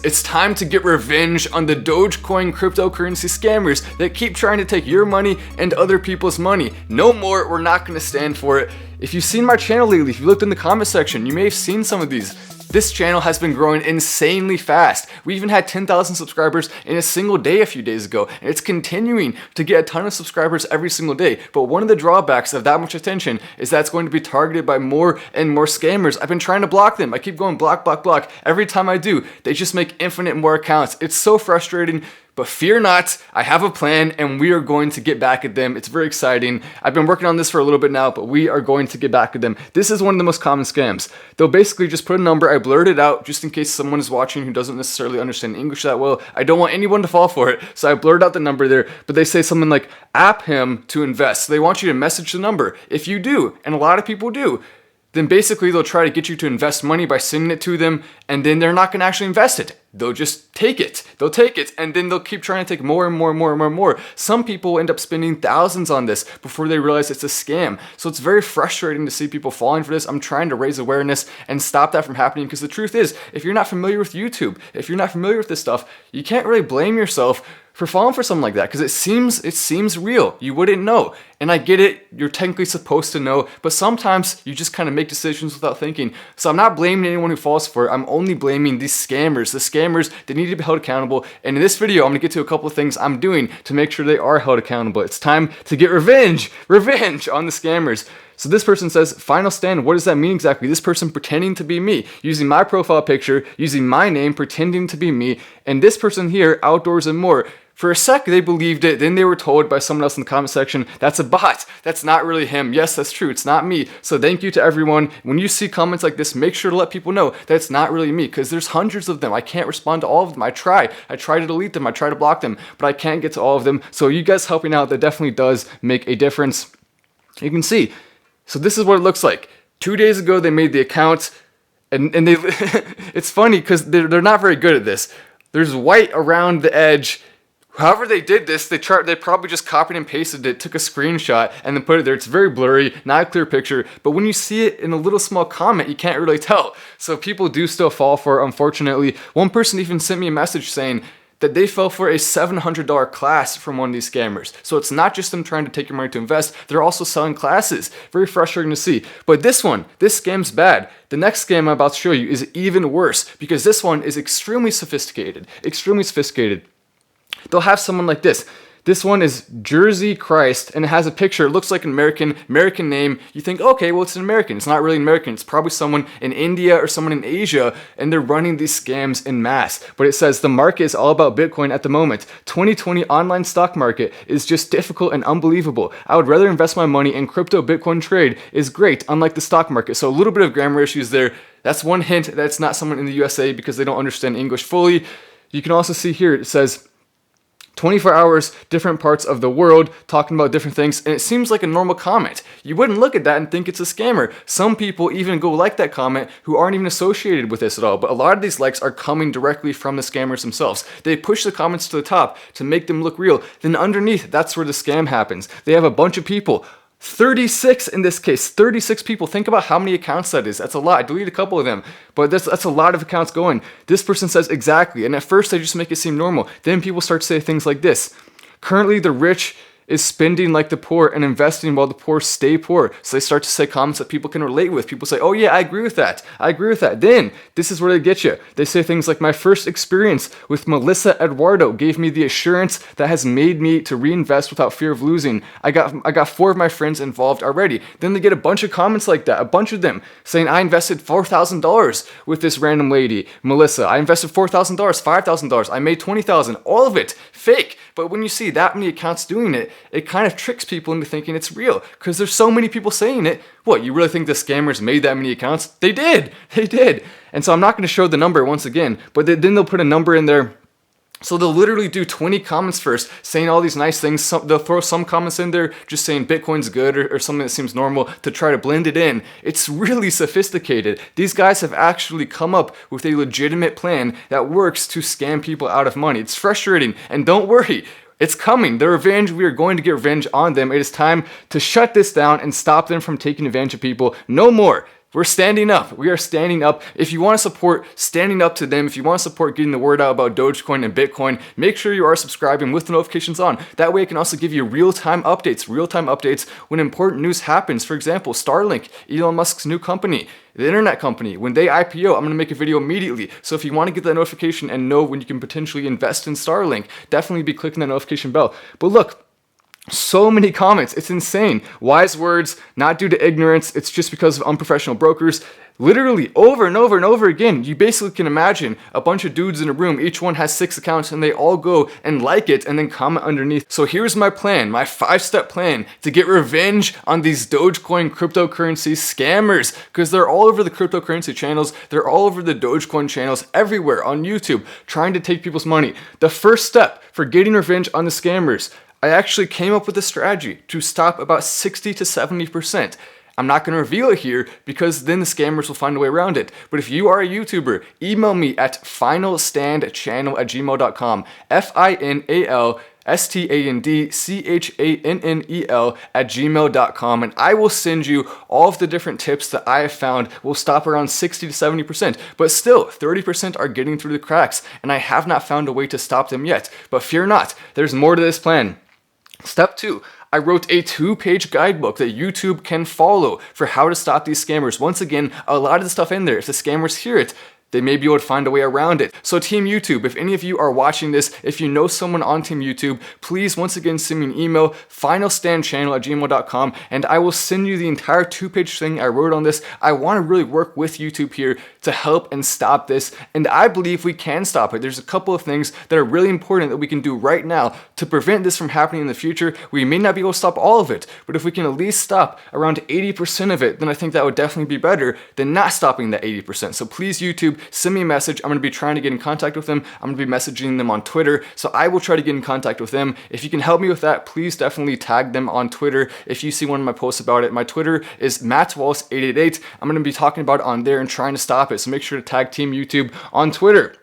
It's time to get revenge on the DOGECOIN cryptocurrency scammers that keep trying to take your money and other people's money. No more, we're not going to stand for it. If you've seen my channel lately, if you looked in the comment section, you may have seen some of these. This channel has been growing insanely fast. We even had 10,000 subscribers in a single day a few days ago, and it's continuing to get a ton of subscribers every single day. But one of the drawbacks of that much attention is that it's going to be targeted by more and more scammers. I've been trying to block them. I keep going block, block, block. Every time I do, they just make infinite more accounts. It's so frustrating. But fear not, I have a plan and we are going to get back at them. It's very exciting. I've been working on this for a little bit now, but we are going to get back at them. This is one of the most common scams. They'll basically just put a number, I blurred it out just in case someone is watching who doesn't necessarily understand English that well. I don't want anyone to fall for it, so I blurred out the number there, but they say something like, app him to invest. So they want you to message the number. If you do, and a lot of people do, then basically they'll try to get you to invest money by sending it to them, and then they're not going to actually invest it. They'll just take it. They'll take it, and then they'll keep trying to take more and more and more and more and more. Some people end up spending thousands on this before they realize it's a scam. So it's very frustrating to see people falling for this. I'm trying to raise awareness and stop that from happening, because the truth is, if you're not familiar with YouTube, if you're not familiar with this stuff, you can't really blame yourself for falling for something like that, because it seems real. You wouldn't know. And I get it, you're technically supposed to know, but sometimes you just kind of make decisions without thinking. So I'm not blaming anyone who falls for it. I'm only blaming these scammers. The scammers, they need to be held accountable. And in this video, I'm going to get to a couple of things I'm doing to make sure they are held accountable. It's time to get revenge on the scammers. So this person says, final stand, what does that mean exactly? This person pretending to be me, using my profile picture, using my name, pretending to be me. And this person here, outdoors and more. For a sec, they believed it. Then they were told by someone else in the comment section, that's a bot. That's not really him. Yes, that's true. It's not me. So thank you to everyone. When you see comments like this, make sure to let people know that it's not really me, because there's hundreds of them. I can't respond to all of them. I try to delete them. I try to block them, but I can't get to all of them. So you guys helping out, that definitely does make a difference. You can see. So this is what it looks like. 2 days ago, they made the account, and they, it's funny because they're not very good at this. There's white around the edge. However they did this, they probably just copied and pasted it, took a screenshot, and then put it there. It's very blurry, not a clear picture, but when you see it in a little small comment, you can't really tell. So people do still fall for it, unfortunately. One person even sent me a message saying that they fell for a $700 class from one of these scammers. So it's not just them trying to take your money to invest, they're also selling classes. Very frustrating to see. But this scam's bad. The next scam I'm about to show you is even worse, because this one is extremely sophisticated. They'll have someone like this. This one is Jersey Christ, and it has a picture. It looks like an American name. You think, okay, well, it's an American. It's not really an American. It's probably someone in India or someone in Asia, and they're running these scams en masse. But it says the market is all about Bitcoin at the moment. 2020 online stock market is just difficult and unbelievable. I would rather invest my money in crypto. Bitcoin trade is great, unlike the stock market. So a little bit of grammar issues there. That's one hint that it's not someone in the USA because they don't understand English fully. You can also see here, it says 24 hours, different parts of the world, talking about different things, and it seems like a normal comment. You wouldn't look at that and think it's a scammer. Some people even go like that comment who aren't even associated with this at all, but a lot of these likes are coming directly from the scammers themselves. They push the comments to the top to make them look real. Then underneath, that's where the scam happens. They have a bunch of people. 36 in this case, 36 people. Think about how many accounts that is. That's a lot. I deleted a couple of them, but that's a lot of accounts going. This person says exactly, and at first they just make it seem normal. Then people start to say things like this. Currently, the rich is spending like the poor and investing while the poor stay poor. So they start to say comments that people can relate with. People say, oh yeah, I agree with that. I agree with that. Then this is where they get you. They say things like, my first experience with Melissa Eduardo gave me the assurance that has made me to reinvest without fear of losing. I got 4 of my friends involved already. Then they get a bunch of comments like that, a bunch of them saying, I invested $4,000 with this random lady, Melissa. I invested $4,000, $5,000. I made $20,000. All of it fake. But when you see that many accounts doing it, it kind of tricks people into thinking it's real, because there's so many people saying it. What, you really think the scammers made that many accounts? They did. And so I'm not going to show the number once again, but then they'll put a number in there. So they'll literally do 20 comments first, saying all these nice things. They'll throw some comments in there just saying Bitcoin's good or something that seems normal to try to blend it in. It's really sophisticated. These guys have actually come up with a legitimate plan that works to scam people out of money. It's frustrating, and don't worry. It's coming. The revenge, we are going to get revenge on them. It is time to shut this down and stop them from taking advantage of people. No more. We're standing up. We are standing up. If you want to support standing up to them, if you want to support getting the word out about Dogecoin and Bitcoin, make sure you are subscribing with the notifications on. That way I can also give you real-time updates when important news happens. For example, Starlink, Elon Musk's new company, the internet company, when they IPO, I'm going to make a video immediately. So if you want to get that notification and know when you can potentially invest in Starlink, definitely be clicking that notification bell. But look, so many comments. It's insane. Wise words, not due to ignorance. It's just because of unprofessional brokers. Literally over and over and over again. You basically can imagine a bunch of dudes in a room. Each one has 6 accounts and they all go and like it and then comment underneath. So here's my plan, my 5-step plan to get revenge on these Dogecoin cryptocurrency scammers, because they're all over the cryptocurrency channels. They're all over the Dogecoin channels everywhere on YouTube trying to take people's money. The first step for getting revenge on the scammers, I actually came up with a strategy to stop about 60 to 70%. I'm not going to reveal it here because then the scammers will find a way around it. But if you are a YouTuber, email me at finalstandchannel@gmail.com, finalstandchannel@gmail.com, and I will send you all of the different tips that I have found will stop around 60 to 70%. But still, 30% are getting through the cracks, and I have not found a way to stop them yet. But fear not, there's more to this plan. Step 2. I wrote a 2-page guidebook that YouTube can follow for how to stop these scammers. Once again, a lot of the stuff in there, if the scammers hear it, they may be able to find a way around it. So Team YouTube, if any of you are watching this, if you know someone on Team YouTube, please once again send me an email, finalstandchannel@gmail.com, and I will send you the entire 2-page thing I wrote on this. I want to really work with YouTube here to help and stop this, and I believe we can stop it. There's a couple of things that are really important that we can do right now to prevent this from happening in the future. We may not be able to stop all of it, but if we can at least stop around 80% of it, then I think that would definitely be better than not stopping that 80%. So please, YouTube, send me a message. I'm going to be trying to get in contact with them. I'm going to be messaging them on Twitter, so I will try to get in contact with them. If you can help me with that, please definitely tag them on Twitter if you see one of my posts about it. My Twitter is MattWallace888. I'm going to be talking about it on there and trying to stop it, so make sure to tag Team YouTube on Twitter.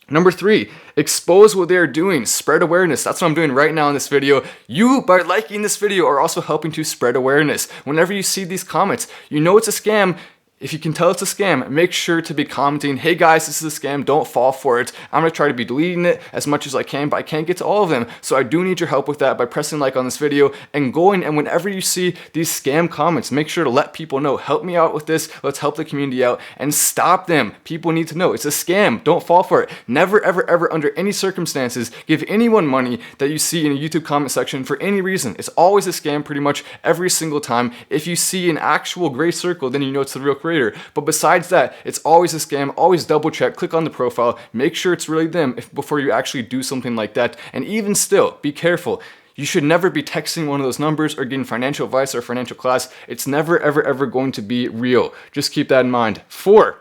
Number 3, expose what they are doing, spread awareness. That's what I'm doing right now in this video. You, by liking this video, are also helping to spread awareness. Whenever you see these comments, you know it's a scam. If you can tell it's a scam, make sure to be commenting, hey guys, this is a scam, don't fall for it. I'm going to try to be deleting it as much as I can, but I can't get to all of them. So I do need your help with that by pressing like on this video and going, and whenever you see these scam comments, make sure to let people know, help me out with this, let's help the community out and stop them. People need to know it's a scam, don't fall for it. Never, ever, ever under any circumstances give anyone money that you see in a YouTube comment section for any reason. It's always a scam pretty much every single time. If you see an actual gray circle, then you know it's the real creator. But besides that, it's always a scam. Always double check, click on the profile, make sure it's really them before you actually do something like that. And even still, be careful. You should never be texting one of those numbers or getting financial advice or financial class. It's never, ever, ever going to be real. Just keep that in mind. 4,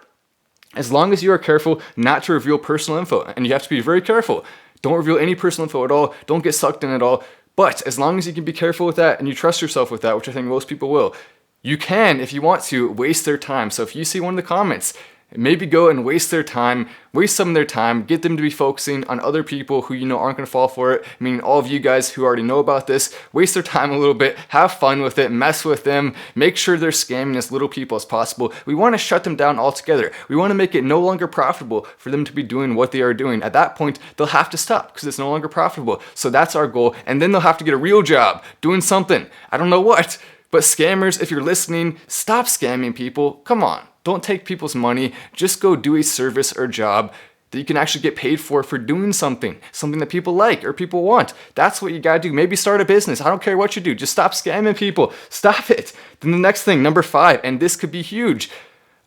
as long as you are careful not to reveal personal info, and you have to be very careful. Don't reveal any personal info at all. Don't get sucked in at all. But as long as you can be careful with that and you trust yourself with that, which I think most people will, you can, if you want to, waste their time. So if you see one of the comments, maybe go and waste their time, waste some of their time, get them to be focusing on other people who you know aren't going to fall for it. I mean, all of you guys who already know about this, waste their time a little bit, have fun with it, mess with them, make sure they're scamming as little people as possible. We want to shut them down altogether. We want to make it no longer profitable for them to be doing what they are doing. At that point, they'll have to stop because it's no longer profitable. So that's our goal. And then they'll have to get a real job doing something. I don't know what. But scammers, if you're listening, stop scamming people. Come on, don't take people's money. Just go do a service or job that you can actually get paid for doing something that people like or people want. That's what you gotta do. Maybe start a business. I don't care what you do. Just stop scamming people. Stop it. Then the next thing, number 5, and this could be huge.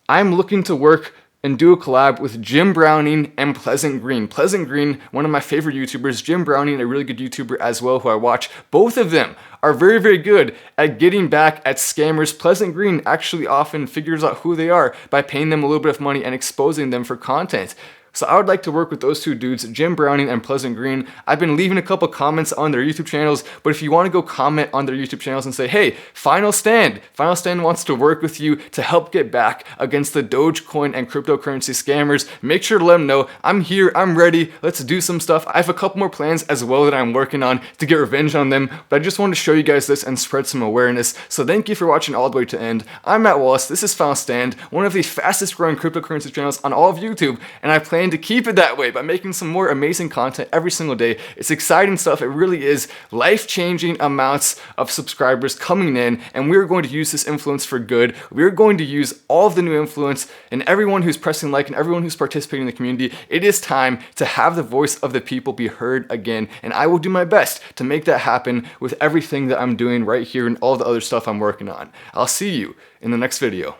I'm looking to work and do a collab with Jim Browning and Pleasant Green. Pleasant Green, one of my favorite YouTubers. Jim Browning, a really good YouTuber as well, who I watch. Both of them are very, very good at getting back at scammers. Pleasant Green actually often figures out who they are by paying them a little bit of money and exposing them for content. So I would like to work with those two dudes, Jim Browning and Pleasant Green. I've been leaving a couple comments on their YouTube channels, but if you want to go comment on their YouTube channels and say, hey, Final Stand wants to work with you to help get back against the Dogecoin and cryptocurrency scammers, make sure to let them know, I'm here, I'm ready, let's do some stuff. I have a couple more plans as well that I'm working on to get revenge on them, but I just wanted to show you guys this and spread some awareness. So thank you for watching all the way to the end. I'm Matt Wallace, this is Final Stand, one of the fastest growing cryptocurrency channels on all of YouTube, and I plan to keep it that way by making some more amazing content every single day. It's exciting stuff. It really is life-changing amounts of subscribers coming in, and we're going to use this influence for good. We're going to use all of the new influence and everyone who's pressing like and everyone who's participating in the community. It is time to have the voice of the people be heard again, and I will do my best to make that happen with everything that I'm doing right here and all the other stuff I'm working on. I'll see you in the next video.